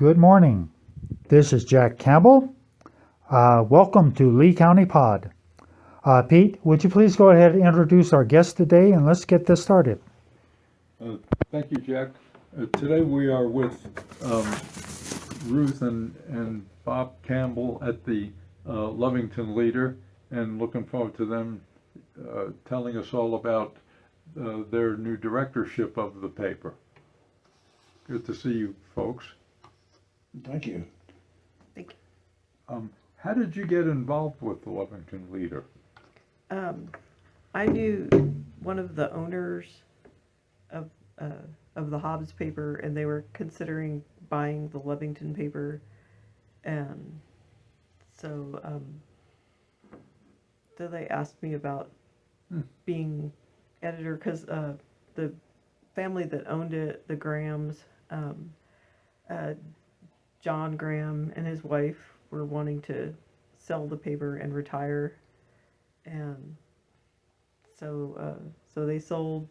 Good morning. This is Jack Campbell. Welcome to Lee County Pod. Pete, would you please go ahead and introduce our guest today, and let's get this started. Thank you, Jack. Today we are with Ruth and Bob Campbell at the Lovington Leader, and looking forward to them telling us all about their new directorship of the paper. Good to see you folks. Thank you. Thank you. How did you get involved with the Lovington Leader? I knew one of the owners of the Hobbs paper, and they were considering buying the Lovington paper, and so they asked me about being editor, because the family that owned it, the Grahams, John Graham and his wife were wanting to sell the paper and retire, and so they sold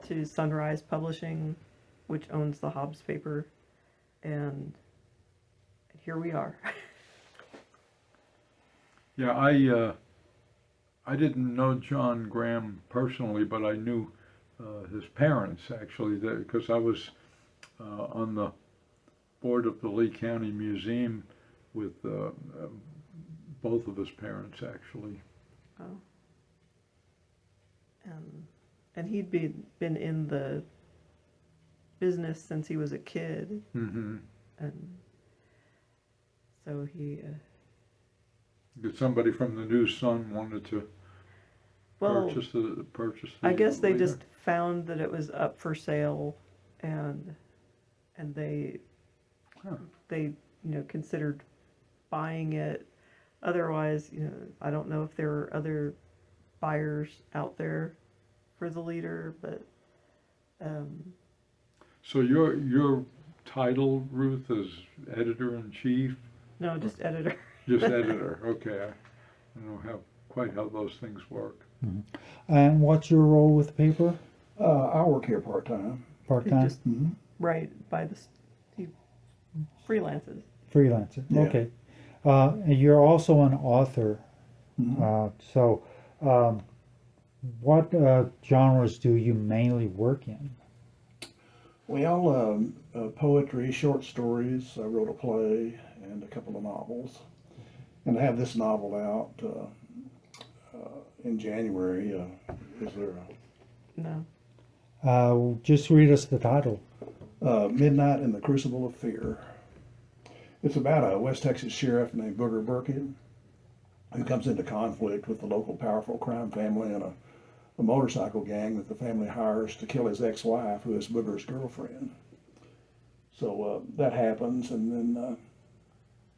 to Sunrise Publishing, which owns the Hobbs paper, and here we are. Yeah, I didn't know John Graham personally, but I knew his parents actually, because I was on the board of the Lee County Museum with both of his parents actually. Oh. And he'd been in the business since he was a kid, Mm-hmm. and so he. Did somebody from the New Sun wanted to purchase the? I guess they Leader? just found that it was up for sale, and they considered buying it. Otherwise, I don't know if there are other buyers out there for the Leader, but So your title, Ruth, is editor-in-chief? no, just editor. Just editor. Okay, I don't know quite how those things work. Mm-hmm. And what's your role with the paper? I work here part-time. Part-time? Just right by he freelances. Freelancer. Yeah. Okay. And you're also an author. So what genres do you mainly work in? Well, poetry, short stories. I wrote a play and a couple of novels. And I have this novel out in January. Is there No. Just read us the title. Midnight in the Crucible of Fear. It's about a West Texas sheriff named Booger Burkett who comes into conflict with the local powerful crime family and a motorcycle gang that the family hires to kill his ex-wife, who is Booger's girlfriend. So that happens, and then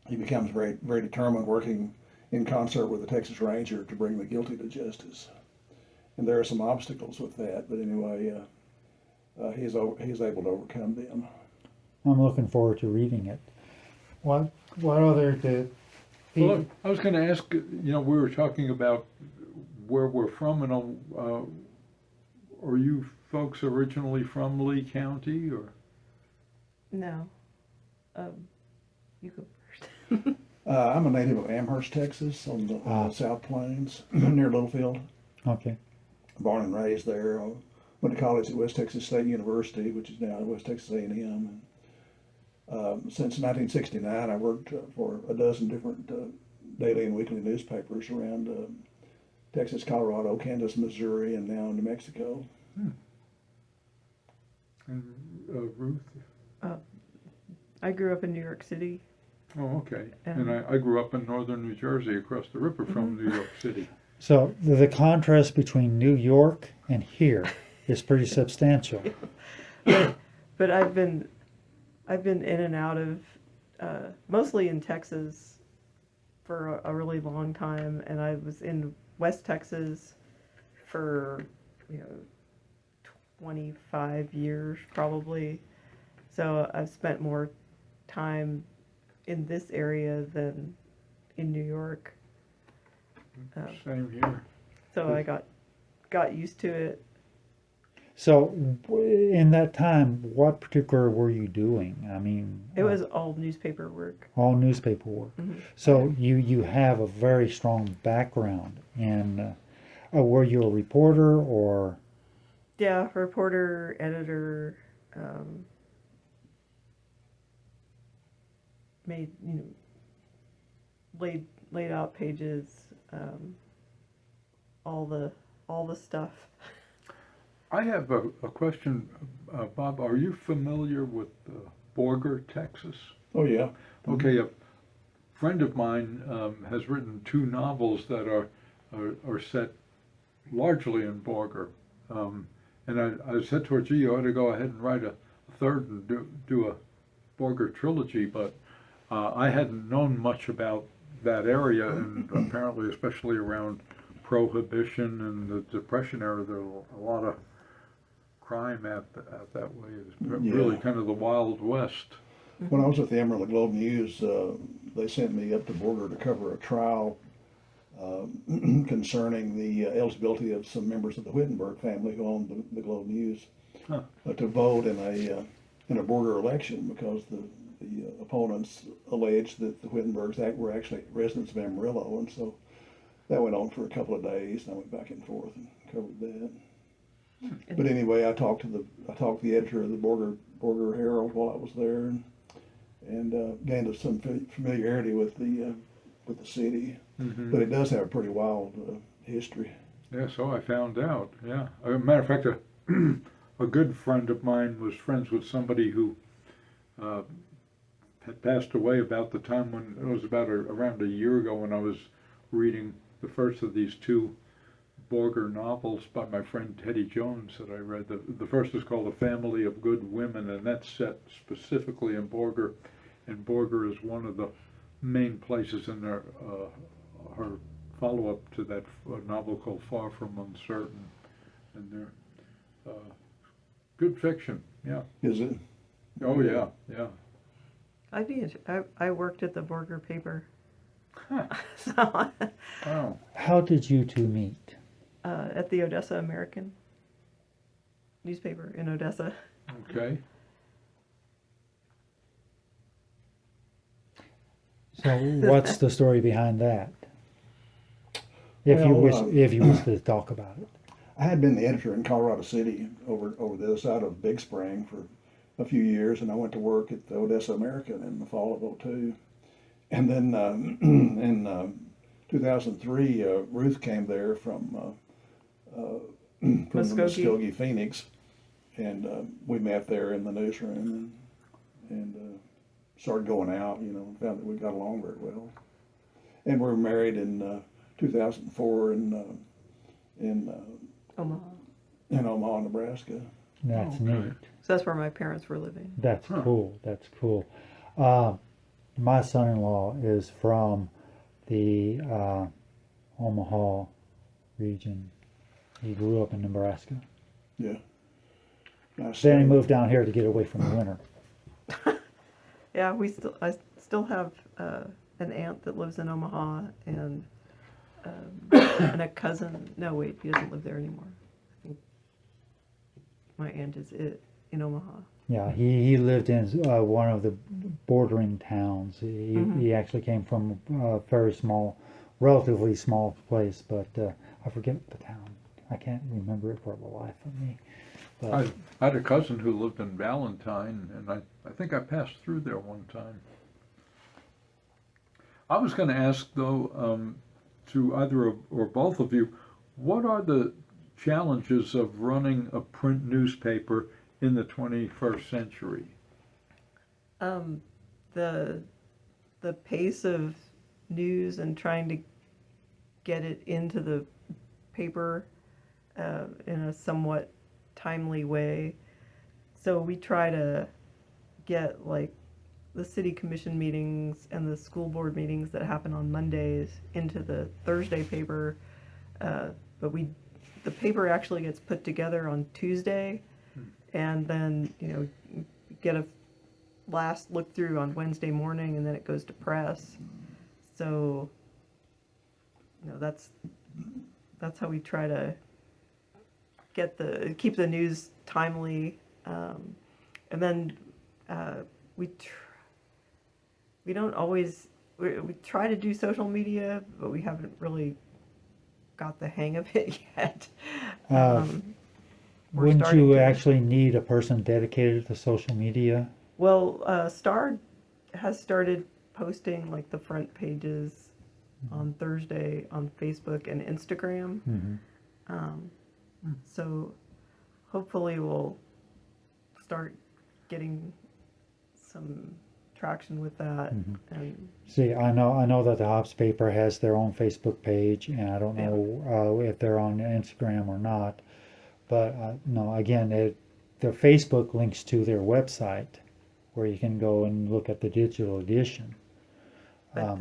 he becomes very, very determined, working in concert with the Texas Ranger to bring the guilty to justice. And there are some obstacles with that, but anyway, he's able to overcome them. I'm looking forward to reading it. What other Well, I was going to ask, we were talking about where we're from, and are you folks originally from Lee County, or? No. You go first. I'm a native of Amherst, Texas, on the South Plains, near Littlefield. Okay. Born and raised there. Went to college at West Texas State University, which is now West Texas A&M. Since 1969, I worked for a dozen different daily and weekly newspapers around Texas, Colorado, Kansas, Missouri, and now New Mexico. And Ruth? I grew up in New York City. Oh, okay. And I grew up in northern New Jersey, across the river from New York City. So the contrast between New York and here is pretty substantial. But I've been in and out of mostly in Texas for a really long time, and I was in West Texas for 25 years probably. So I've spent more time in this area than in New York. Same here. So I got used to it. So, in that time, what particular were you doing? I mean, It was all newspaper work. all newspaper work. Mhm. So you have a very strong background in. Were you a reporter or? Yeah, reporter, editor, um, made, laid out pages, all the stuff. I have a question, Bob. Are you familiar with Borger, Texas? Oh, yeah. Okay, a friend of mine has written two novels that are set largely in Borger. And I said to her, gee, you ought to go ahead and write a third and do a Borger trilogy, but I hadn't known much about that area, and apparently, especially around Prohibition and the Depression era, there were a lot of crime at that way. It was really Yeah. kind of the Wild West. When I was at the Amarillo Globe News, they sent me up to Border to cover a trial concerning the eligibility of some members of the Wittenberg family who owned the Globe News Huh. to vote in a border election because the opponents alleged that the Wittenbergs were actually residents of Amarillo, and so that went on for a couple of days, and I went back and forth and covered that. But anyway, I talked to the editor of the Border Herald while I was there, and gained some familiarity with the city. Mm-hmm. But it does have a pretty wild history. Yeah, so I found out. Yeah, as a matter of fact, a good friend of mine was friends with somebody who had passed away about the time when it was around a year ago when I was reading the first of these two Borger novels by my friend Teddy Jones that I read. The first is called A Family of Good Women, and that's set specifically in Borger, and Borger is one of the main places in her follow-up to that novel called Far From Uncertain, and they're good fiction. Yeah. Is it? Oh yeah, yeah. I worked at the Borger paper. Huh. So, Wow. How did you two meet? at the Odessa American newspaper in Odessa. Okay. So, what's the story behind that? If you Well, wish to talk about it. I had been the editor in Colorado City over the other side of Big Spring for a few years, and I went to work at the Odessa American in the fall of '02. And then in 2003, Ruth came there from the Muskogee, Phoenix, and we met there in the newsroom and started going out, and found that we got along very well. And we were married in 2004 in Omaha, Nebraska. That's Okay. neat. So that's where my parents were living. That's Huh. cool. That's cool. My son-in-law is from the Omaha region. He grew up in Nebraska. Yeah. Nice Then he state. moved down here to get away from the winter. Yeah, I still have an aunt that lives in Omaha and a cousin. No, wait, he doesn't live there anymore. I think my aunt is in Omaha. Yeah, he lived in one of the bordering towns. He actually came from a very small, relatively small place, but I forget the town. I can't remember it for the life of me. But I had a cousin who lived in Valentine, and I think I passed through there one time. I was going to ask, though, to either or both of you, what are the challenges of running a print newspaper in the 21st century? The pace of news and trying to get it into the paper in a somewhat timely way. So we try to get like the city commission meetings and the school board meetings that happen on Mondays into the Thursday paper, but the paper actually gets put together on Tuesday, and then get a last look through on Wednesday morning, and then it goes to press. So that's how we try to keep the news timely, and then we don't always we try to do social media, but we haven't really got the hang of it yet. We're Wouldn't starting you to. actually need a person dedicated to social media? Well, Star has started posting like the front pages on Thursday on Facebook and Instagram. So hopefully we'll start getting some traction with that. And See, I know that the Hobbs paper has their own Facebook page, and I don't know if they're on Instagram or not. But no, again, the Facebook links to their website, where you can go and look at the digital edition. but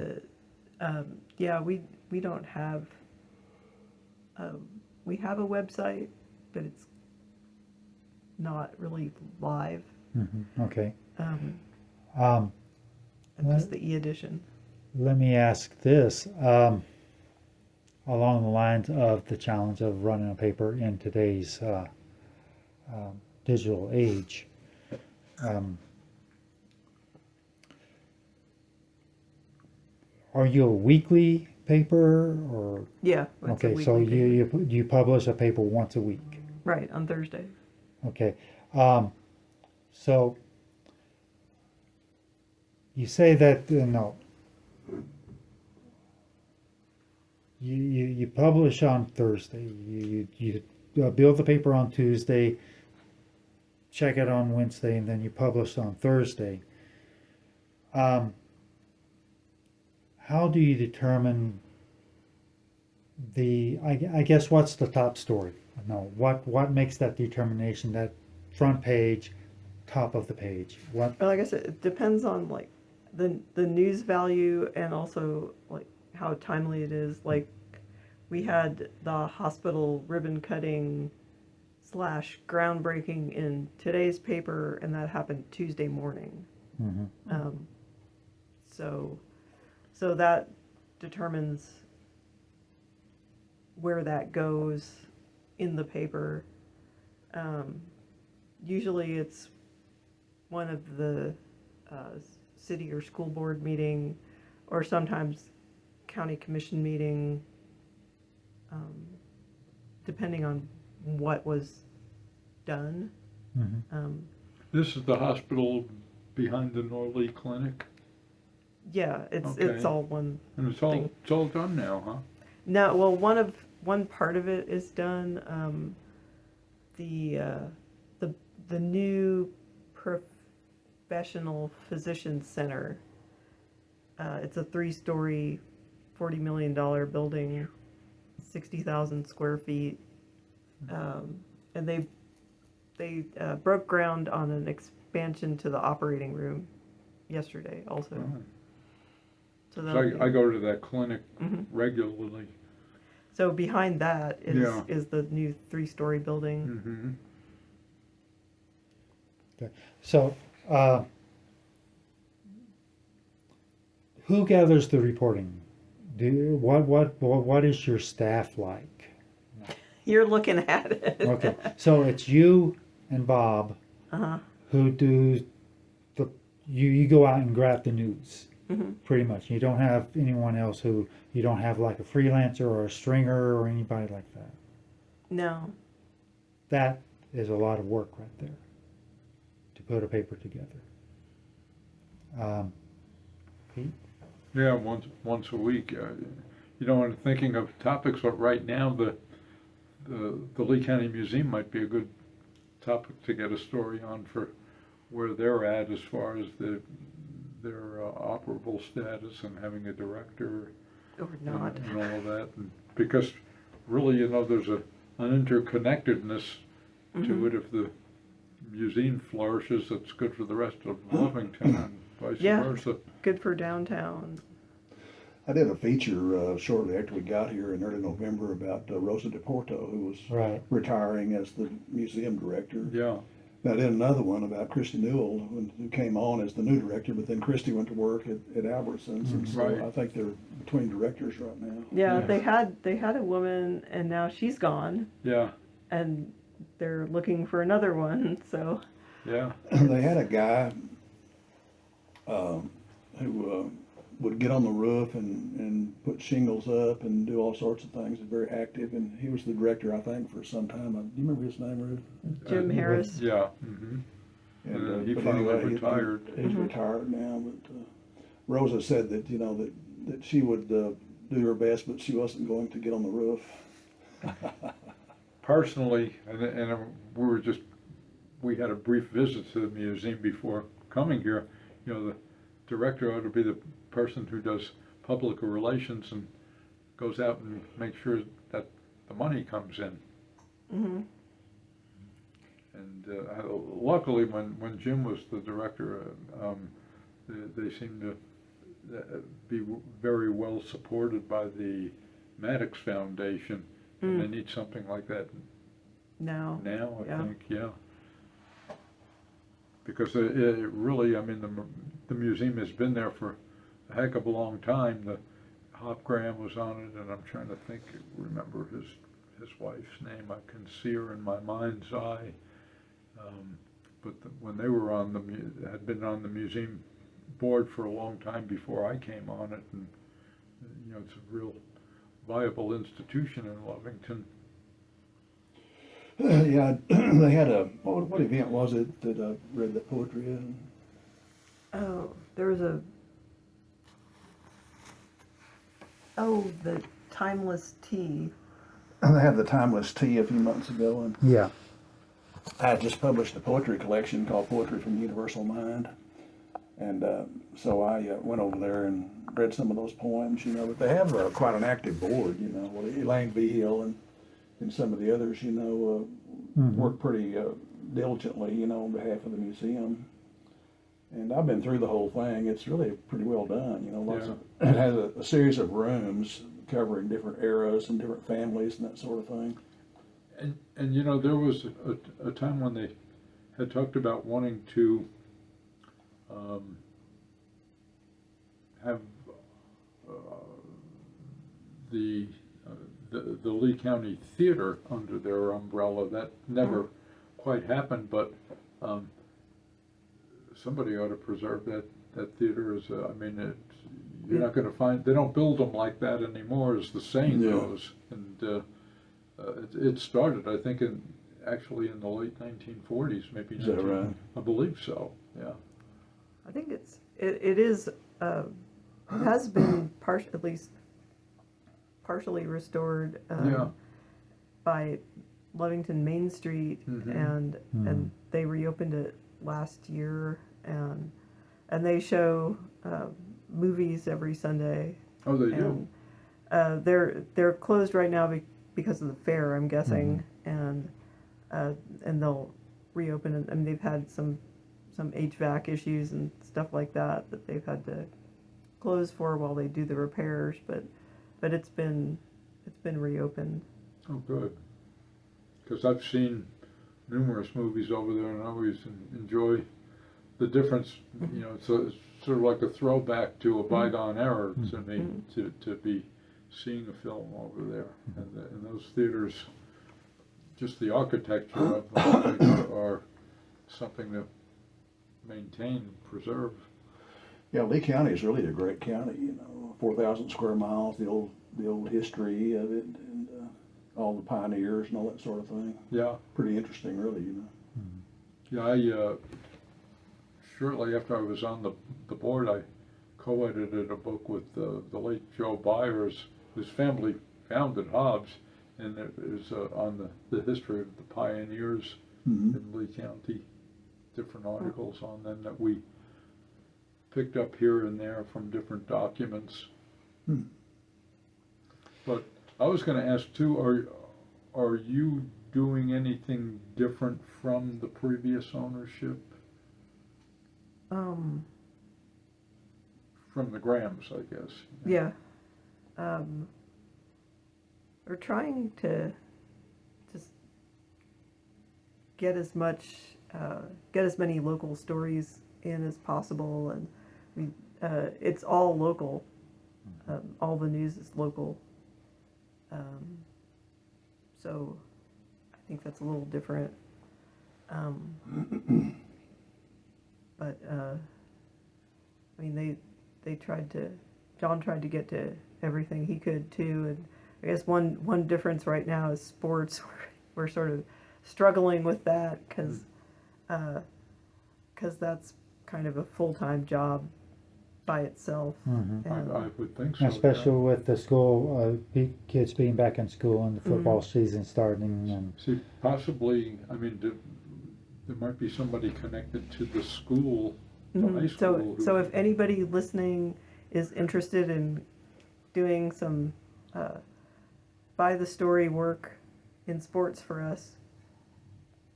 we don't have we have a website, but it's not really live. Okay. And just the e-edition. Let me ask this, along the lines of the challenge of running a paper in today's digital age. Are you a weekly paper or? Yeah. It's a Okay, so weekly paper. you publish a paper once a week. Right, on Thursday. Okay. So you say that no. You publish on Thursday. You build the paper on Tuesday, check it on Wednesday, and then you publish on Thursday. How do you determine I guess what's the top story? No, what makes that determination, that front page, top of the page? What? Well, like I said, it depends on like the news value and also like how timely it is. Like we had the hospital ribbon cutting / groundbreaking in today's paper, and that happened Tuesday morning. So that determines where that goes in the paper. Usually it's one of the city or school board meeting, or sometimes county commission meeting, depending on what was done. This is the hospital behind the Norley Clinic, Yeah, it's Okay. all one and it's thing. all done now, huh? No, well, one part of it is done. The new professional physician center. It's a 3-story, $40 million building, 60,000 square feet, and they broke ground on an expansion to the operating room yesterday also. Oh. So So that'll I be- go to that clinic Mhm. regularly. So behind that Yeah. is the new 3-story building. Mm-hmm. So, who gathers the reporting? What is your staff like? You're looking at it. Okay, so it's you and Bob Uh-huh. who do you go out and grab the news, pretty much. You don't have anyone else you don't have like a freelancer or a stringer or anybody like that. No. That is a lot of work right there to put a paper together. Pete? Yeah, once a week. I'm thinking of topics, but right now the Lee County Museum might be a good topic to get a story on for where they're at as far as their operable status and having a director Or not. and all of that. And because really, there's an interconnectedness to it. If the museum flourishes, that's good for the rest of Lovington and vice Yeah. versa. Good for downtown. I did a feature shortly after we got here in early November about Rosa DePorto, who was Right. retiring as the museum director. Yeah. And I did another one about Christy Newell, who came on as the new director, but then Christy went to work at Albertsons, and so Right. I think they're between directors right now. Yeah, Yeah. they had a woman, and now she's gone, Yeah. and they're looking for another one, so. Yeah, They had a guy who would get on the roof and put shingles up and do all sorts of things. He's very active, and he was the director, I think, for some time. Do you remember his name, Ruth? Jim Harris. yeah. Mm-hmm. And he but finally anyway, retired. He's retired now, but Rosa said that, that she would do her best, but she wasn't going to get on the roof. Personally, and we had a brief visit to the museum before coming here. The director ought to be the person who does public relations and goes out and makes sure that the money comes in. Mm-hmm. And luckily, when Jim was the director, they seemed to be very well supported by the Maddox Foundation, and they need something like that Now, I think, yeah. Because it really, I mean, the museum has been there for a heck of a long time. The Hop Graham was on it, and I'm trying to remember his wife's name. I can see her in my mind's eye. But when they were had been on the museum board for a long time before I came on it, and it's a real viable institution in Lovington. Yeah, they had what event was it that I read that poetry in? oh, there was the Timeless Tea. They had the Timeless Tea a few months ago, and Yeah. I had just published a poetry collection called Poetry from the Universal Mind. And so I went over there and read some of those poems, but they have quite an active board, with Elaine V. Hill and some of the others, work pretty diligently, on behalf of the museum. And I've been through the whole thing. It's really pretty well done, it has a series of rooms covering different eras and different families and that sort of thing. And there was a time when they had talked about wanting to have the Lee County Theater under their umbrella. That never quite happened, but somebody ought to preserve that theater as you're not going to find, they don't build them like that anymore, as the saying goes. And it started, I think, actually in the late 1940s, maybe. Is that right? I believe so. Yeah. I think it is has been at least partially restored by Lovington Main Street, and they reopened it last year, and they show movies every Sunday. Oh, they do. They're closed right now because of the fair, I'm guessing, and they'll reopen it. I mean, they've had some HVAC issues and stuff like that they've had to close for while they do the repairs, but it's been reopened. Oh, good. Because I've seen numerous movies over there, and I always enjoy the difference. It's sort of like a throwback to a bygone era to me, to be seeing a film over there. And those theaters, just the architecture of them are something to maintain and preserve. Yeah, Lee County is really a great county, 4,000 square miles, the old history of it, and all the pioneers and all that sort of thing. Yeah. Pretty interesting, really, Yeah, I shortly after I was on the board, I co-edited a book with the late Joe Byers, whose family founded Hobbs, and it was on the history of the pioneers in Lee County. Different articles on them that we picked up here and there from different documents. But I was going to ask too, are you doing anything different from the previous ownership? From the Grahams, I guess. Yeah. We're trying to just get as many local stories in as possible, and it's all local. All the news is local. So I think that's a little different. But I mean, John tried to get to everything he could too, and I guess one difference right now is sports. We're sort of struggling with that because that's kind of a full-time job by itself. And, I would think so. Especially with the school, kids being back in school and the football season starting. And See, possibly, I mean, there might be somebody connected to the school, the high school. So if anybody listening is interested in doing some by the story work in sports for us,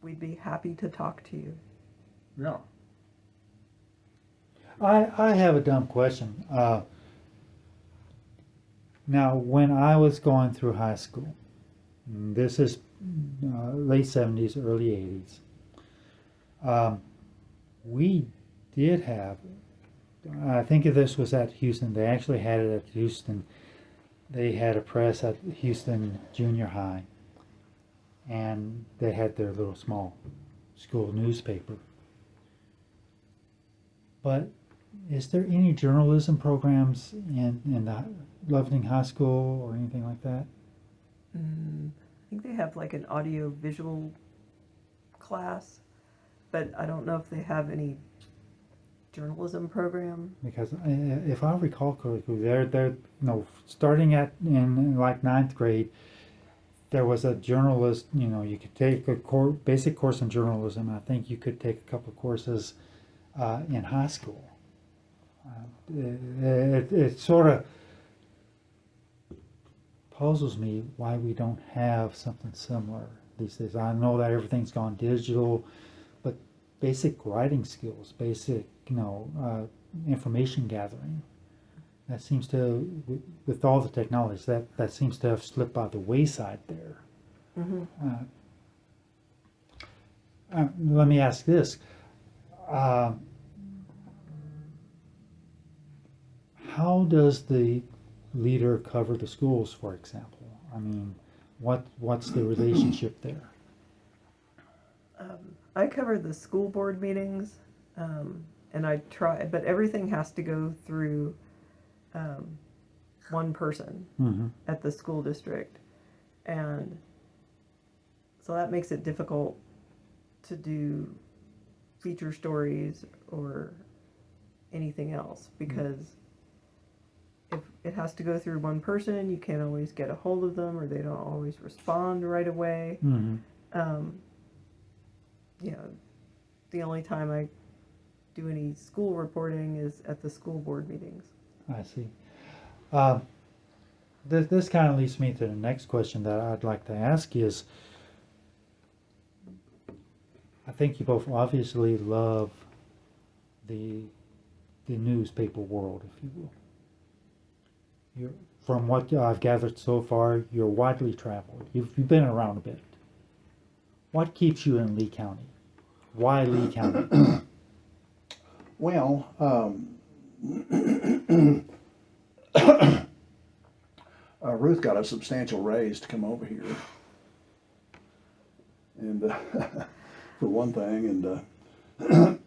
we'd be happy to talk to you. Yeah. I have a dumb question. Now, when I was going through high school, this is late 70s, early 80s, we did have, I think this was at Houston. They actually had it at Houston. They had a press at Houston Junior High, and they had their little small school newspaper. But is there any journalism programs in the Lovington High School or anything like that? I think they have like an audio visual class, but I don't know if they have any journalism program. Because if I recall correctly, they're starting in like 9th grade, there was a journalist. You could take a basic course in journalism. I think you could take a couple of courses in high school. It sort of puzzles me why we don't have something similar these days. I know that everything's gone digital, but basic writing skills, basic information gathering, that seems to, with all the technologies, that seems to have slipped by the wayside there. Let me ask this. How does the leader cover the schools, for example? I mean, what's the relationship there? I cover the school board meetings, and I try, but everything has to go through one person at the school district, and so that makes it difficult to do feature stories or anything else, because if it has to go through one person, you can't always get a hold of them, or they don't always respond right away. The only time I do any school reporting is at the school board meetings. I see. This kind of leads me to the next question that I'd like to ask is, I think you both obviously love the newspaper world, if you will. From what I've gathered so far, you're widely traveled. You've been around a bit. What keeps you in Lee County? Why Lee County? Well, Ruth got a substantial raise to come over here, and for one thing, and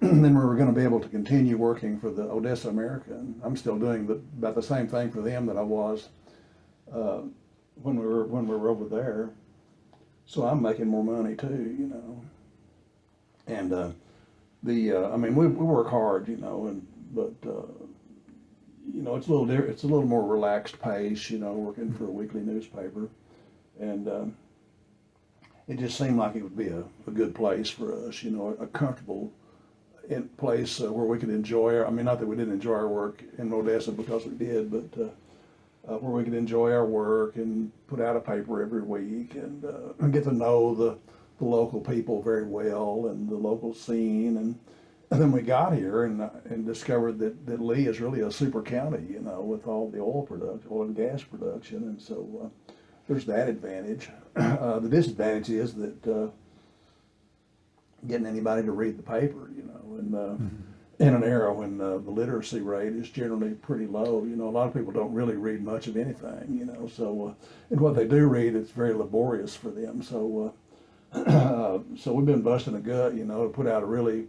then we were going to be able to continue working for the Odessa American. I'm still doing about the same thing for them that I was when we were over there. So I'm making more money too, And I mean, we work hard, but it's a little more relaxed pace, working for a weekly newspaper, and it just seemed like it would be a good place for us, a comfortable place where we could enjoy I mean, not that we didn't enjoy our work in Odessa, because we did, but where we could enjoy our work and put out a paper every week and get to know the local people very well and the local scene. And then we got here and discovered that Lee is really a super county, with all the oil and gas production. And so there's that advantage. The disadvantage is that getting anybody to read the paper, and in an era when the literacy rate is generally pretty low, a lot of people don't really read much of anything, so and what they do read, it's very laborious for them. So So we've been busting a gut, to put out a really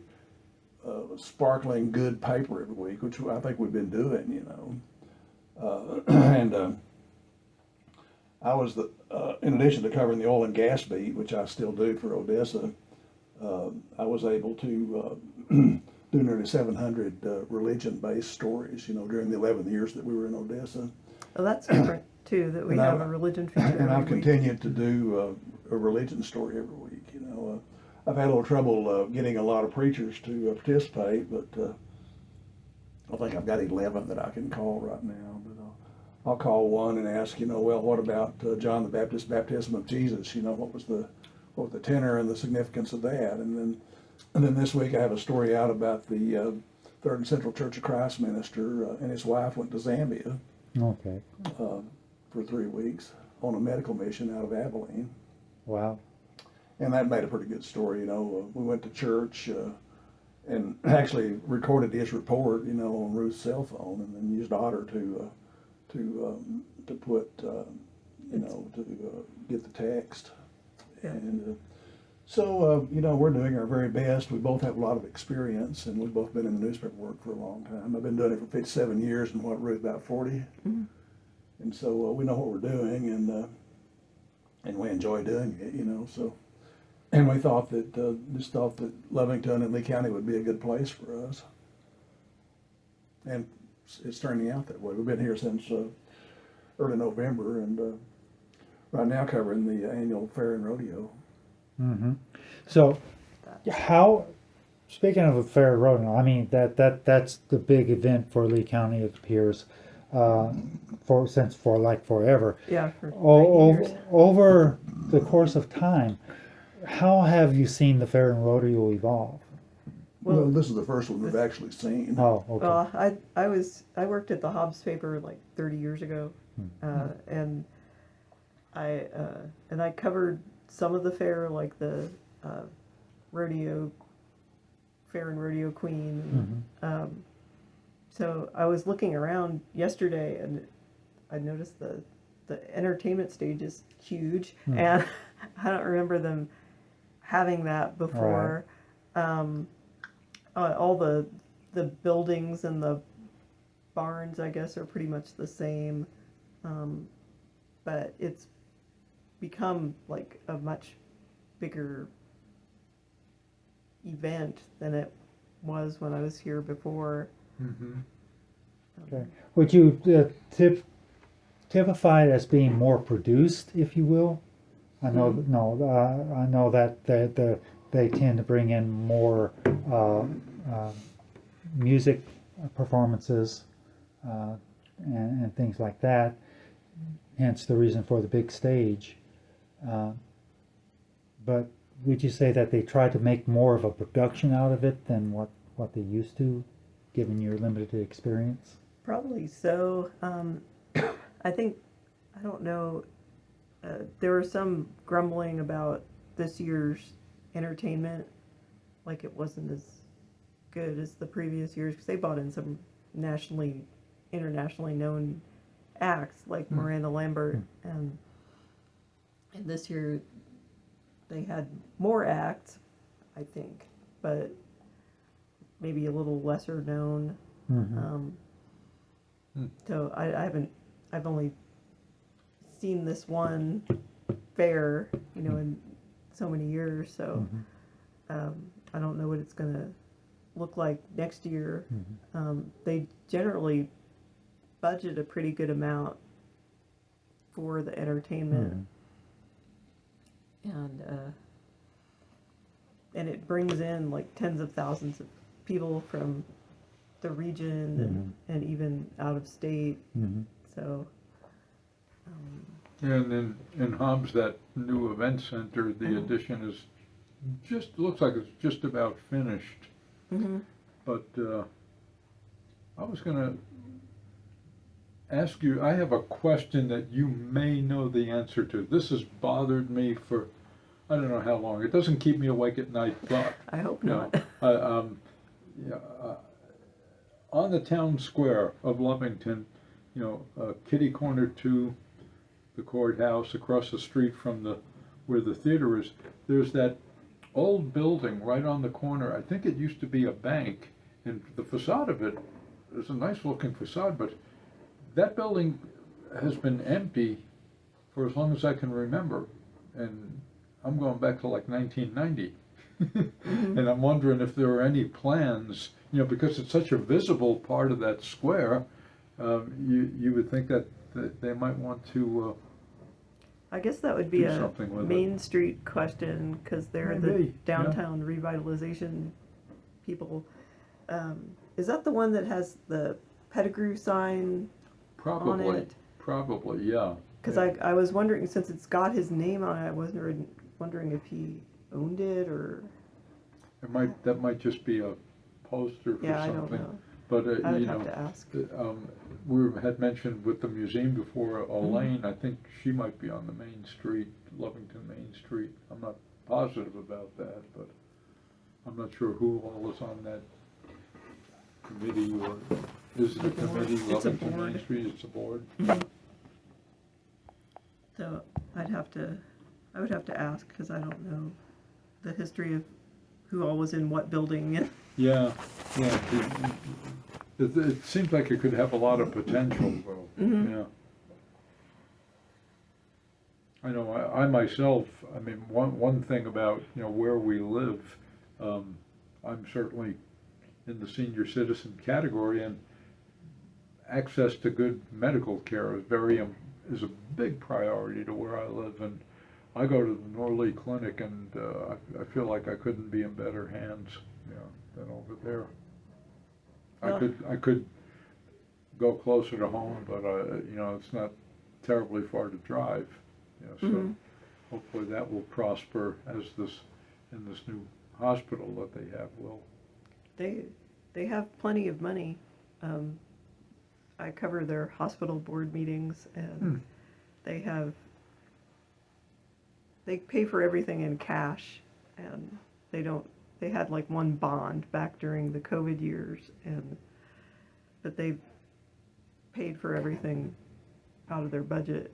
sparkling good paper every week, which I think we've been doing. And I was in addition to covering the oil and gas beat, which I still do for Odessa, I was able to do nearly 700 religion-based stories, during the 11 years that we were in Odessa. Oh, that's different too, that we And have I've- a religion feature And I've every week. continued to do a religion story every week. I've had a little trouble getting a lot of preachers to participate, but I think I've got 11 that I can call right now. But I'll call one and ask, well, what about John the Baptist, baptism of Jesus? What was the tenor and the significance of that? And then this week I have a story out about the Third and Central Church of Christ minister and his wife went to Zambia Okay. for 3 weeks on a medical mission out of Abilene. Wow. And that made a pretty good story. We went to church and actually recorded his report, on Ruth's cell phone, and then used Otter to put, to get the text. Yeah. And so, we're doing our very best. We both have a lot of experience, and we've both been in the newspaper work for a long time. I've been doing it for 57 years, and Ruth, about 40. Mhm. And so we know what we're doing, and we enjoy doing it, so. And we thought that, Lovington and Lee County would be a good place for us. And it's turning out that way. We've been here since early November, and right now covering the annual fair and rodeo. Mm-hmm. So, how? Speaking of a fair rodeo, I mean that's the big event for Lee County. It appears, for like forever. Yeah, for 90 years. Over the course of time, how have you seen the fair and rodeo evolve? Well, this is the first one we've actually seen. Oh, okay. Well, I worked at the Hobbs paper like 30 years ago, and I covered some of the fair, like the rodeo fair and rodeo queen. So I was looking around yesterday, and I noticed the entertainment stage is huge, and I don't remember them having that before. All the buildings and the barns, I guess, are pretty much the same, but it's become like a much bigger event than it was when I was here before. Mm-hmm. Okay. Would you typify it as being more produced, if you will? I know, I know that they tend to bring in more music performances and things like that. Hence the reason for the big stage. But would you say that they try to make more of a production out of it than what they used to, given your limited experience? Probably so. I think, I don't know, there was some grumbling about this year's entertainment, like it wasn't as good as the previous years, because they brought in some internationally known acts like Miranda Lambert, and this year they had more acts, I think, but maybe a little lesser known. So I've only seen this one fair, in so many years, so I don't know what it's going to look like next year. They generally budget a pretty good amount for the entertainment, and it brings in like tens of thousands of people from the region and even out of state. So And in Hobbs, that new event center, the addition is looks like it's just about finished. But I was going to ask you, I have a question that you may know the answer to. This has bothered me for, I don't know how long. It doesn't keep me awake at night, but I hope you not. know, on the town square of Lovington, kitty corner to the courthouse, across the street from the where the theater is, there's that old building right on the corner. I think it used to be a bank, and the facade of it is a nice looking facade, but that building has been empty for as long as I can remember, and I'm going back to like 1990. And I'm wondering if there are any plans, because it's such a visible part of that square, you would think that they might want to I guess that would be do a something with it. Main Street question, because they're the Maybe, yeah. downtown revitalization people. Is that the one that has the Pettigrew sign on Probably, it? probably, yeah. Because yeah. I was wondering, since it's got his name on it, I was wondering if he owned it or, That might just be a poster for yeah, I something. don't know. But, I would have to ask. we had mentioned with the museum before, Elaine, I think she might be on the Main Street, Lovington Main Street. I'm not positive about that, but I'm not sure who all is on that committee, or is it a committee, It's a Lovington board. Main Street, it's a board? So I would have to ask, because I don't know the history of who all was in what building. Yeah, yeah. It seems like it could have a lot of potential, though. Mhm. Yeah. I know. I myself. I mean, one thing about where we live. I'm certainly in the senior citizen category, and access to good medical care is a big priority to where I live. And I go to the Norley Clinic, and I feel like I couldn't be in better hands, than over there. Well- I could go closer to home, but it's not terribly far to drive. So Mhm. hopefully that will prosper as in this new hospital that they have will. They have plenty of money. I cover their hospital board meetings, and they pay for everything in cash, and they had like one bond back during the COVID years, but they paid for everything out of their budget.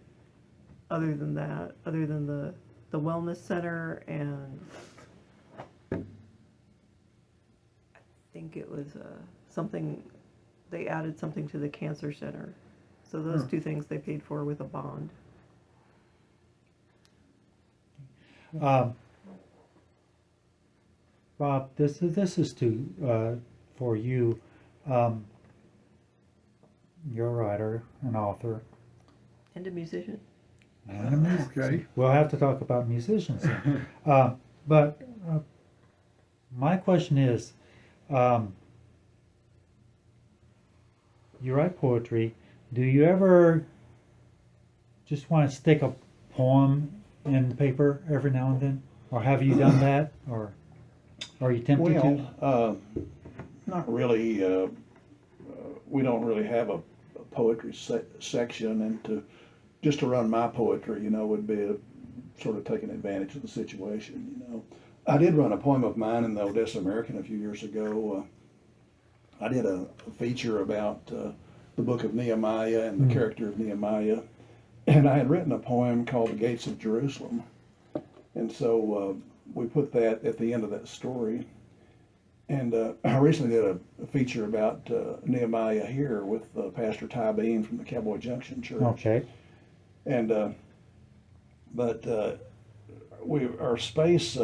Other than the wellness center, and I think it was something, they added something to the cancer center. So those two things they paid for with a bond. Bob, this is for you. You're a writer, an author, And a musician. and a musician. Okay. We'll have to talk about musicians then. But my question is, you write poetry. Do you ever just want to stick a poem in the paper every now and then? Or have you done that? Or are you tempted to? Well, not really. We don't really have a poetry section, and just to run my poetry, would be sort of taking advantage of the situation. I did run a poem of mine in the Odessa American a few years ago. I did a feature about the book of Nehemiah and the character of Nehemiah, and I had written a poem called The Gates of Jerusalem, and so we put that at the end of that story. And I recently did a feature about Nehemiah here with Pastor Ty Bean from the Cowboy Junction Church. Okay. And but our space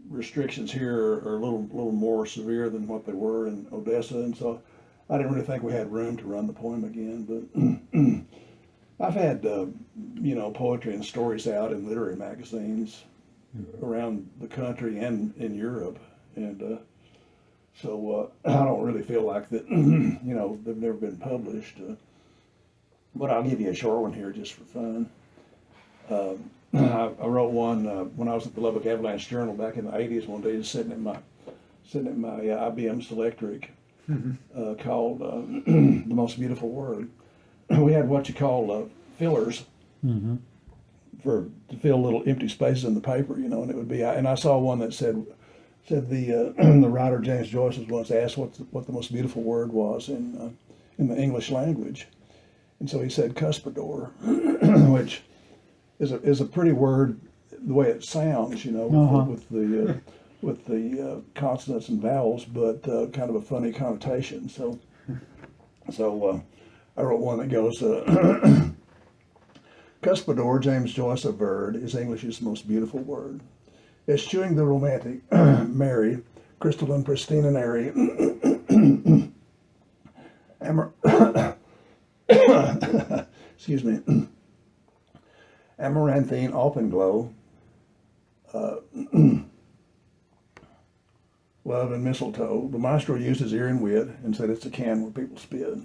restrictions here are a little more severe than what they were in Odessa, and so I didn't really think we had room to run the poem again. But I've had poetry and stories out in literary magazines around the country and in Europe, and so I don't really feel like that. They've never been published. But I'll give you a short one here just for fun. I wrote one when I was at the Lubbock Avalanche Journal back in the '80s. One day, just sitting at my IBM Selectric, called "The Most Beautiful Word." We had what you call fillers Mm-hmm. to fill little empty spaces in the paper, and it would be. And I saw one that said the the writer James Joyce was once asked what the most beautiful word was in the English language. And so he said cuspidor, which is a pretty word the way it sounds, with, Uh-huh. with the consonants and vowels, but kind of a funny connotation. So I wrote one that goes, Cuspidor, James Joyce averred, is English's most beautiful word. Eschewing the romantic, merry, crystalline, pristine, and airy, excuse me, amaranthine alpenglow, love and mistletoe. The maestro used his ear and wit and said it's a can where people spit.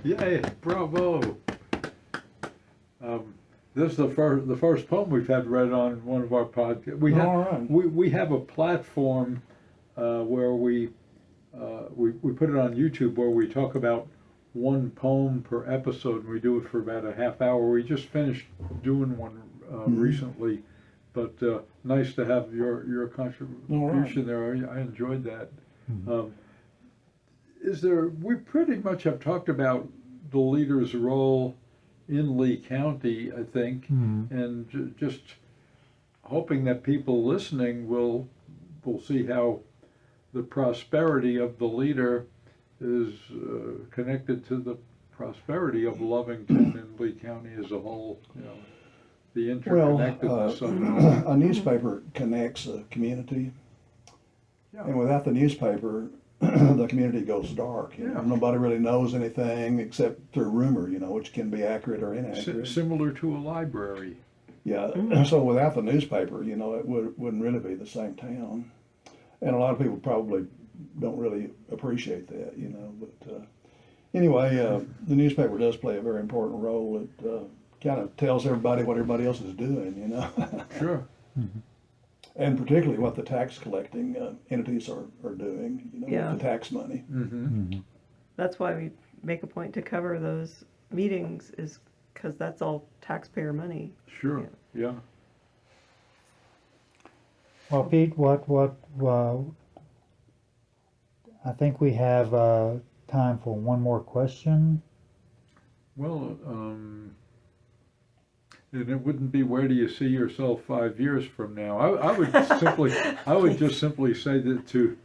Yay, bravo. This is the first poem we've had read on one of our podcasts. All right. We have a platform where we put it on YouTube where we talk about one poem per episode, and we do it for about a half hour. We just finished doing one recently, but nice to have your contribution there. I enjoyed that. We pretty much have talked about the leader's role in Lee County, I think, and just hoping that people listening will see how the prosperity of the leader is connected to the prosperity of Lovington and Lee County as a whole. The interconnectedness of it all. A newspaper connects a community, and without the newspaper, the community goes dark. Nobody really knows anything except through rumor, which can be accurate or inaccurate. Similar to a library. Yeah. So without the newspaper, it wouldn't really be the same town, and a lot of people probably don't really appreciate that, But anyway, the newspaper does play a very important role. It kind of tells everybody what everybody else is doing, Sure. And particularly what the tax collecting entities are doing, Yeah. with the tax money. That's why we make a point to cover those meetings, is because that's all taxpayer money. Sure. Yeah. Well, Pete, I think we have time for one more question. Well, and it wouldn't be where do you see yourself 5 years from now. I would just simply say that to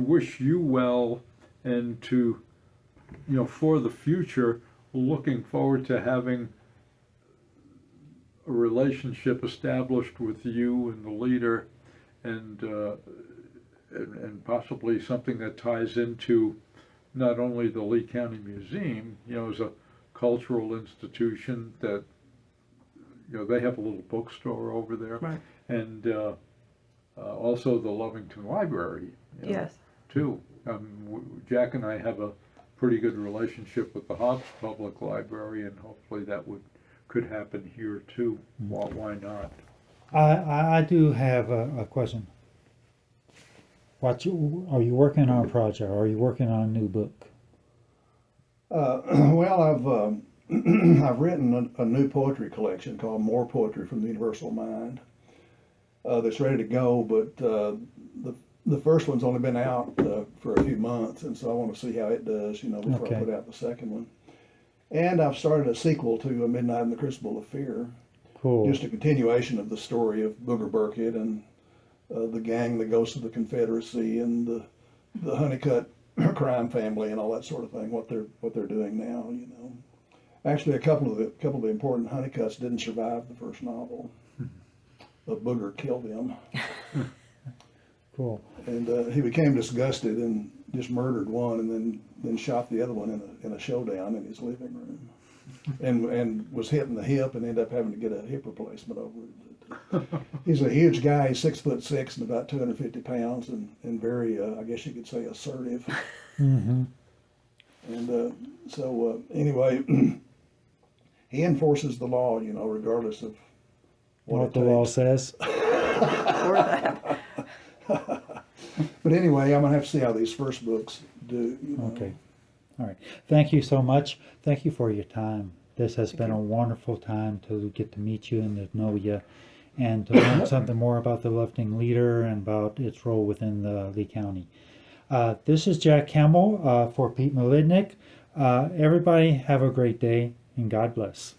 wish you well, and to, for the future, looking forward to having a relationship established with you and the leader, and possibly something that ties into not only the Lee County Museum, as a cultural institution that, they have a little bookstore over there, Right. and also the Lovington Library, Yes. too. Jack and I have a pretty good relationship with the Hobbs Public Library, and hopefully that could happen here too. Why not? I do have a question. Are you working on a project? Are you working on a new book? Well, I've written a new poetry collection called More Poetry from the Universal Mind that's ready to go, but the first one's only been out for a few months, and so I want to see how it does, before I put out the second one. And I've started a sequel to A Midnight in the Crucible of Fear. Cool. Just a continuation of the story of Booger Burkett and the gang, the Ghosts of the Confederacy, and the Honeycutt crime family, and all that sort of thing. What they're doing now, Actually, a couple of the important Honeycutts didn't survive the first novel. The Booger killed them. Cool. And he became disgusted and just murdered one, and then shot the other one in a showdown in his living room, and was hit in the hip and ended up having to get a hip replacement over it. He's a huge guy. He's 6'6" and about 250 pounds, and very, I guess you could say, assertive. Mm-hmm. And so anyway, he enforces the law, regardless of What the law says. Or that. But anyway, I'm gonna have to see how these first books do. Okay. All right. Thank you so much. Thank you for your time. This has been a wonderful time to get to meet you and to know you, and to learn something more about the Lovington Leader and about its role within the Lee County. This is Jack Campbell for Pete Malidnik. Everybody have a great day, and God bless.